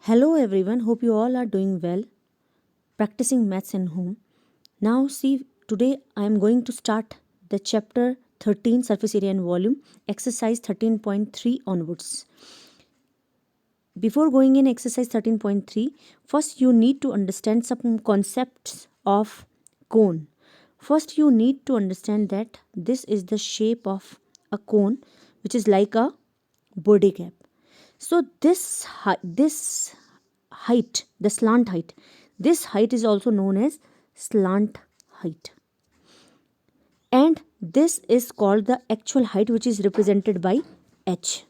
Hello everyone, hope you all are doing well, practicing maths in home. Now see, today I am going to start the chapter 13 surface area and volume, exercise 13.3 onwards. Before going in exercise 13.3, first you need to understand some concepts of cone. First you need to understand that this is the shape of a cone which is like a body cap. So this height, the slant height, this height is also known as slant height. And this is called the actual height, which is represented by h.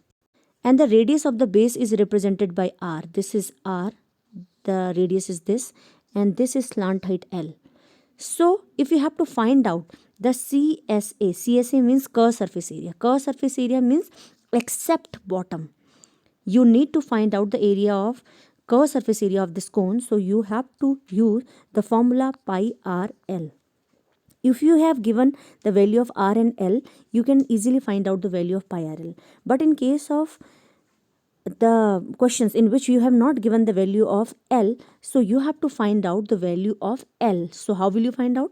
And the radius of the base is represented by r. This is r, the radius is this, and this is slant height L. So if you have to find out the CSA means curved surface area. Curved surface area means except bottom. You need to find out the area of curved surface area of this cone. So you have to use the formula pi r L. If you have given the value of r and L, you can easily find out the value of pi r L. But in case of the questions in which you have not given the value of L, so you have to find out the value of L. So how will you find out?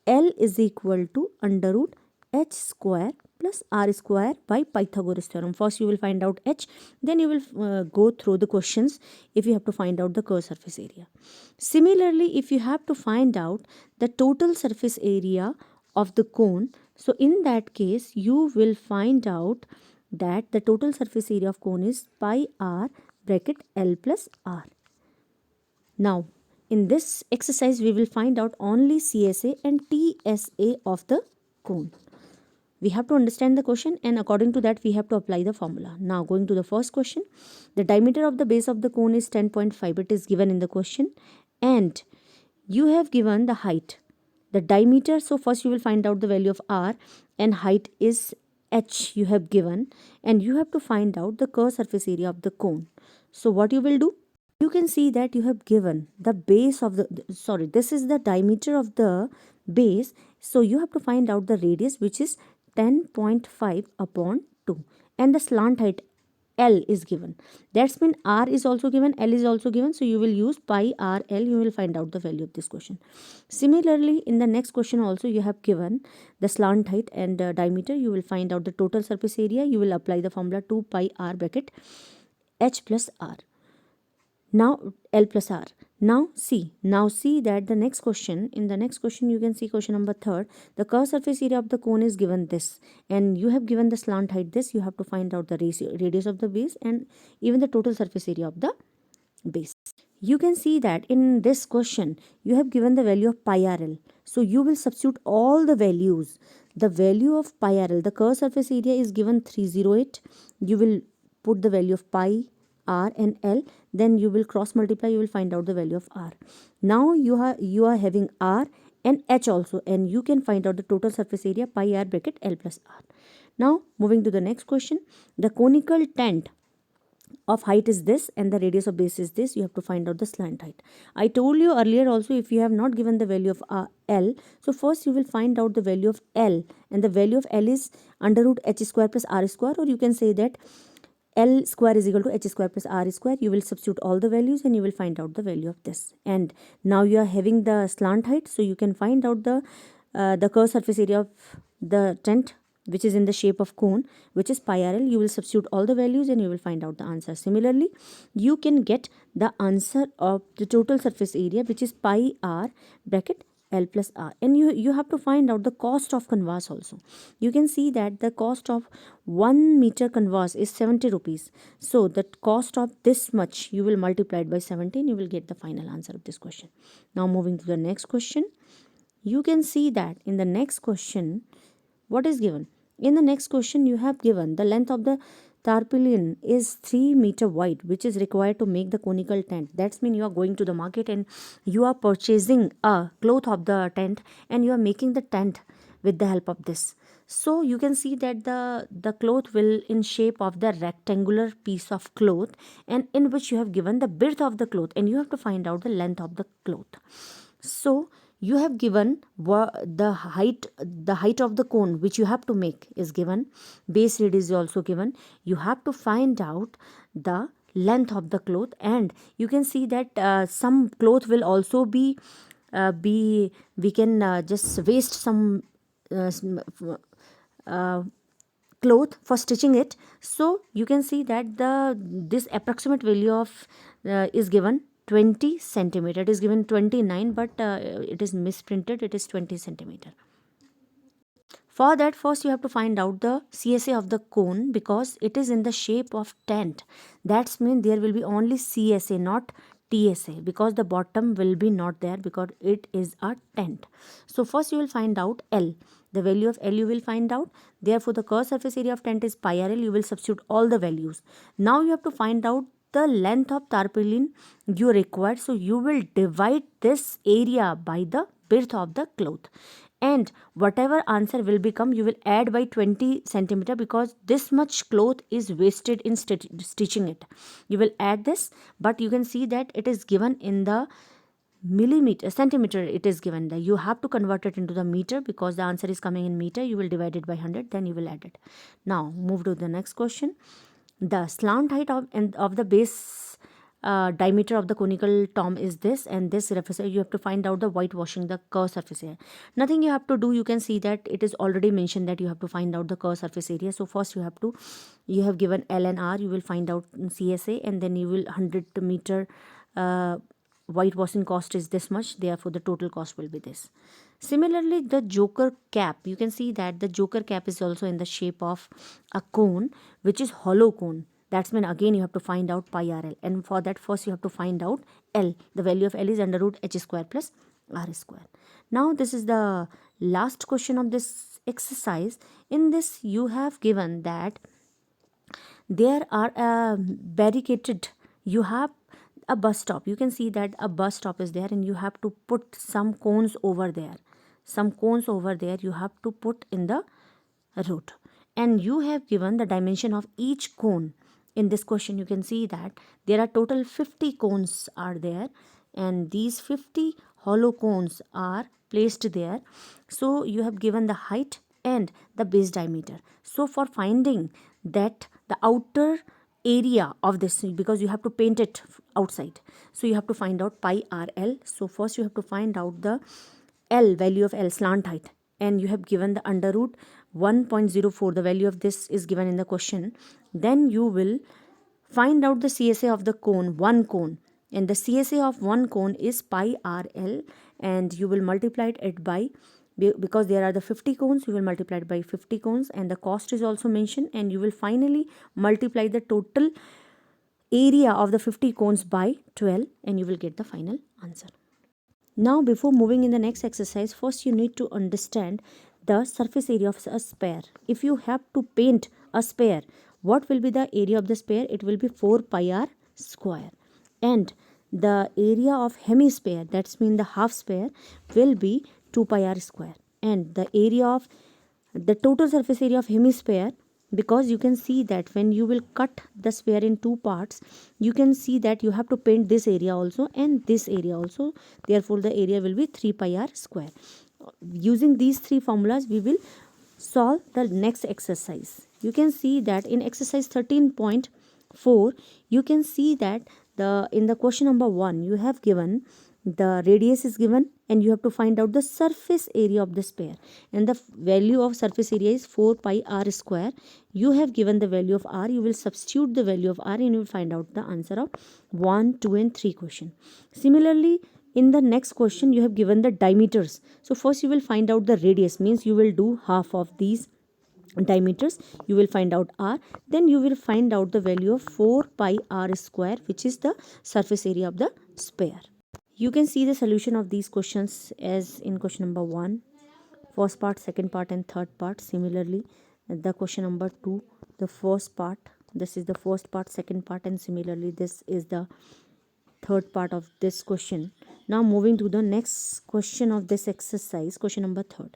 L is equal to under root h square plus r square by Pythagoras theorem. First you will find out h, then you will go through the questions if you have to find out the curved surface area. Similarly, if you have to find out the total surface area of the cone, so in that case you will find out that the total surface area of cone is pi r bracket L plus r. Now, in this exercise, we will find out only CSA and TSA of the cone. We have to understand the question, and according to that, we have to apply the formula. Now, going to the first question, the diameter of the base of the cone is 10.5. It is given in the question, and you have given the height, the diameter. So first you will find out the value of r, and height is h you have given, and you have to find out the curved surface area of the cone. So what you will do? You can see that you have given the base of this is the diameter of the base. So you have to find out the radius, which is 10.5 upon 2, and the slant height L is given. That's mean R is also given, L is also given. So you will use pi r L. You will find out the value of this question. Similarly, in the next question also you have given the slant height and diameter. You will find out the total surface area. You will apply the formula 2 pi r bracket h plus r. Now L plus r. Now see that the next question, in the next question you can see question number 3rd, the curved surface area of the cone is given this, and you have given the slant height this. You have to find out the radius of the base and even the total surface area of the base. You can see that in this question you have given the value of pi r L. So you will substitute all the values. The value of pi r L, the curved surface area is given 308. You will put the value of pi r and L, then you will cross multiply, you will find out the value of r. Now you are having r and h also, and you can find out the total surface area pi r bracket L plus r. Now moving to the next question, the conical tent of height is this and the radius of base is this. You have to find out the slant height. I told you earlier also, if you have not given the value of L, so first you will find out the value of L, and the value of L is under root h square plus r square, or you can say that L square is equal to h square plus r square. You will substitute all the values and you will find out the value of this. And now you are having the slant height, so you can find out the curved surface area of the tent, which is in the shape of cone, which is pi r L. You will substitute all the values and you will find out the answer. Similarly, you can get the answer of the total surface area, which is pi r bracket L plus r, and you have to find out the cost of canvas also. You can see that the cost of 1 meter canvas is 70 rupees. So the cost of this much, you will multiply it by 17, you will get the final answer of this question. Now moving to the next question, you can see that in the next question, what is given? In the next question, you have given the length of the tarpaulin is 3 meter wide, which is required to make the conical tent. That's mean you are going to the market and you are purchasing a cloth of the tent and you are making the tent with the help of this. So you can see that the cloth will in shape of the rectangular piece of cloth, and in which you have given the width of the cloth, and you have to find out the length of the cloth. So you have given the height of the cone which you have to make is given. Base radius is also given. You have to find out the length of the cloth, and you can see that some cloth will also be we can just waste some uh, cloth for stitching it. So you can see that this approximate value of is given 20 centimeter. It is given 29, but it is misprinted, it is 20 centimeter. For that, first you have to find out the CSA of the cone, because it is in the shape of tent. That means there will be only CSA, not TSA, because the bottom will be not there, because it is a tent. So first you will find out L. The value of L you will find out. Therefore, the curved surface area of tent is pi RL. You will substitute all the values. Now you have to find out the length of tarpaulin you require. So you will divide this area by the width of the cloth, and whatever answer will become, you will add by 20 centimeter, because this much cloth is wasted in stitching it. You will add this, but you can see that it is given in the millimeter, centimeter it is given there. You have to convert it into the meter, because the answer is coming in meter. You will divide it by 100, then you will add it. Now move to the next question. The slant height of the base diameter of the conical tomb is this, and this surface you have to find out the whitewashing, the curved surface area. Nothing you have to do. You can see that it is already mentioned that you have to find out the curved surface area. So first you have given L and R. You will find out CSA, and then you will 100 meter whitewashing cost is this much, therefore the total cost will be this. Similarly, the joker cap, you can see that the joker cap is also in the shape of a cone, which is hollow cone. That's mean again you have to find out pi RL, and for that first you have to find out L. The value of L is under root h square plus r square. Now this is the last question of this exercise. In this you have given that there are barricaded, you have a bus stop. You can see that a bus stop is there, and you have to put some cones over there. Some cones over there you have to put in the road, and you have given the dimension of each cone. In this question you can see that there are total 50 cones are there, and these 50 hollow cones are placed there. So you have given the height and the base diameter. So for finding that the outer area of this, because you have to paint it outside, so you have to find out pi RL. So first you have to find out the L, value of L, slant height, and you have given the under root 1.04. The value of this is given in the question. Then you will find out the CSA of the cone, one cone, and the CSA of one cone is pi RL, and you will multiply it by, because there are the 50 cones, you will multiply it by 50 cones, and the cost is also mentioned, and you will finally multiply the total area of the 50 cones by 12, and you will get the final answer. Now before moving in the next exercise, first you need to understand the surface area of a sphere. If you have to paint a sphere, what will be the area of the sphere? It will be 4 pi r square, and the area of hemisphere, that's mean the half sphere, will be 2 pi r square, and the area of the total surface area of hemisphere, because you can see that when you will cut the sphere in two parts, you can see that you have to paint this area also and this area also. Therefore the area will be 3 pi r square. Using these three formulas we will solve the next exercise. You can see that in exercise 13.4 you can see that in the question number 1 you have given the radius is given, and you have to find out the surface area of the sphere, and the value of surface area is 4 pi r square. You have given the value of r. You will substitute the value of r, and you will find out the answer of 1, 2 and 3 question. Similarly, in the next question you have given the diameters. So first you will find out the radius, means you will do half of these diameters. You will find out r, then you will find out the value of 4 pi r square, which is the surface area of the sphere. You can see the solution of these questions as in question number 1, first part, second part and third part. Similarly, the question number 2, the first part, this is the first part, second part, and similarly this is the third part of this question. Now moving to the next question of this exercise, question number 3.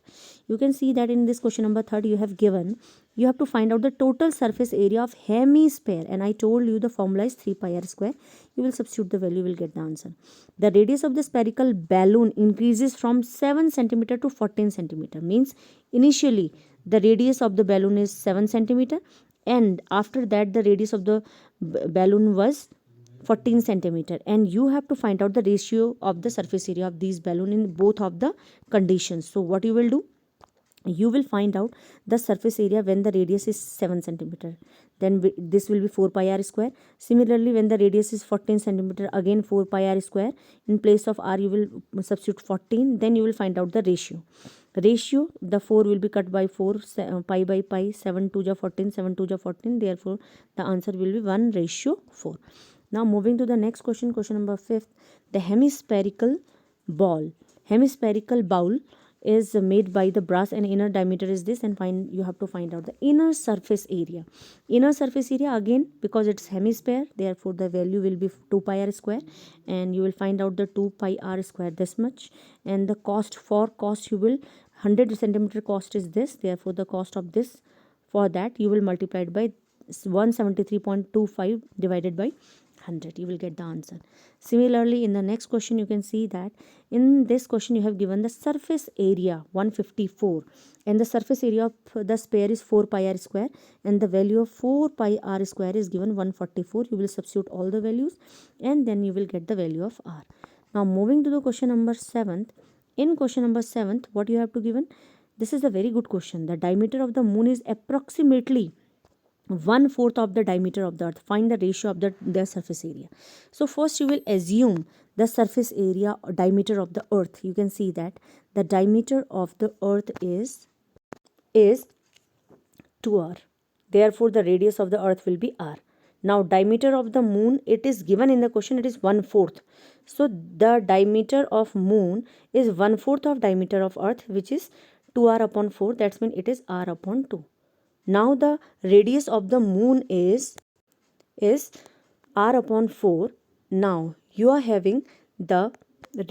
You can see that in this question number 3 you have given, you have to find out the total surface area of hemisphere, and I told you the formula is 3 pi r square. You will substitute the value, you will get the answer. The radius of the spherical balloon increases from 7 centimeter to 14 centimeter, means initially the radius of the balloon is 7 centimeter, and after that the radius of the balloon was 14 centimeter, and you have to find out the ratio of the surface area of these balloon in both of the conditions. So what you will do, you will find out the surface area when the radius is 7 centimeter, then this will be 4 pi r square. Similarly, when the radius is 14 centimeter, again 4 pi r square. In place of r you will substitute 14, then you will find out the ratio. The 4 will be cut by 4, pi by pi, 7 2 ja 14, 7 2 ja 14, therefore the answer will be 1:4. Now moving to the next question, question number 5. The hemispherical bowl is made by the brass, and inner diameter is this, and you have to find out the inner surface area. Inner surface area, again, because it's hemisphere, therefore the value will be 2 pi r square, and you will find out the 2 pi r square this much. And the cost you will 100 centimeter cost is this, therefore the cost of this, for that you will multiply it by 173.25 divided by 100, you will get the answer. Similarly, in the next question, you can see that in this question you have given the surface area 154, and the surface area of the sphere is 4 pi r square, and the value of 4 pi r square is given 144. You will substitute all the values, and then you will get the value of r. Now moving to the question number 7. In question number 7, what you have to given, this is a very good question. The diameter of the moon is approximately 1/4 of the diameter of the earth. Find the ratio of their surface area. So first you will assume the surface area or diameter of the earth. You can see that the diameter of the earth is 2r. Therefore the radius of the earth will be r. Now diameter of the moon, it is given in the question, it is 1/4. So the diameter of moon is 1/4 of diameter of earth, which is 2r upon 4. That's mean it is r upon 2. Now the radius of the moon is r upon 4. Now you are having the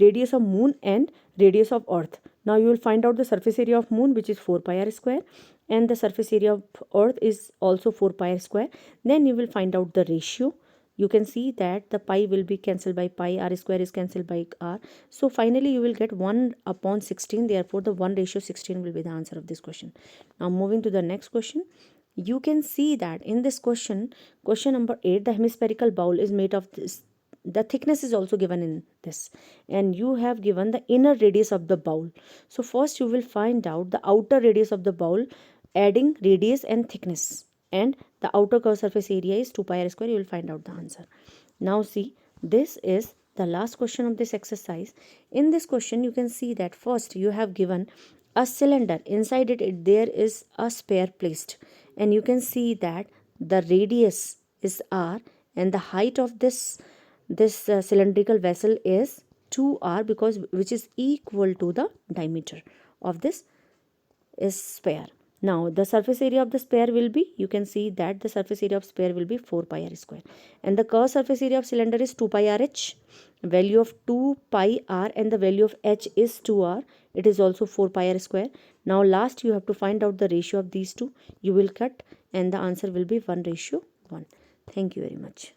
radius of moon and radius of earth. Now you will find out the surface area of moon, which is 4 pi r square, and the surface area of earth is also 4 pi r square. Then you will find out the ratio. You can see that the pi will be cancelled by pi, r square is cancelled by r. So finally you will get 1 upon 16. Therefore the 1:16 will be the answer of this question. Now moving to the next question. You can see that in this question number 8, the hemispherical bowl is made of this. The thickness is also given in this, and you have given the inner radius of the bowl. So first you will find out the outer radius of the bowl, adding radius and thickness, and the outer curved surface area is 2 pi r square. You will find out the answer. Now see, this is the last question of this exercise. In this question you can see that first you have given a cylinder. Inside it there is a sphere placed, and you can see that the radius is r, and the height of this cylindrical vessel is 2r, because which is equal to the diameter of this sphere. Now the surface area of the sphere will be, you can see that the surface area of sphere will be 4 pi r square, and the curved surface area of cylinder is 2 pi r h. Value of 2 pi r and the value of h is 2r. It is also 4 pi r square. Now last you have to find out the ratio of these two. You will cut, and the answer will be 1:1. Thank you very much.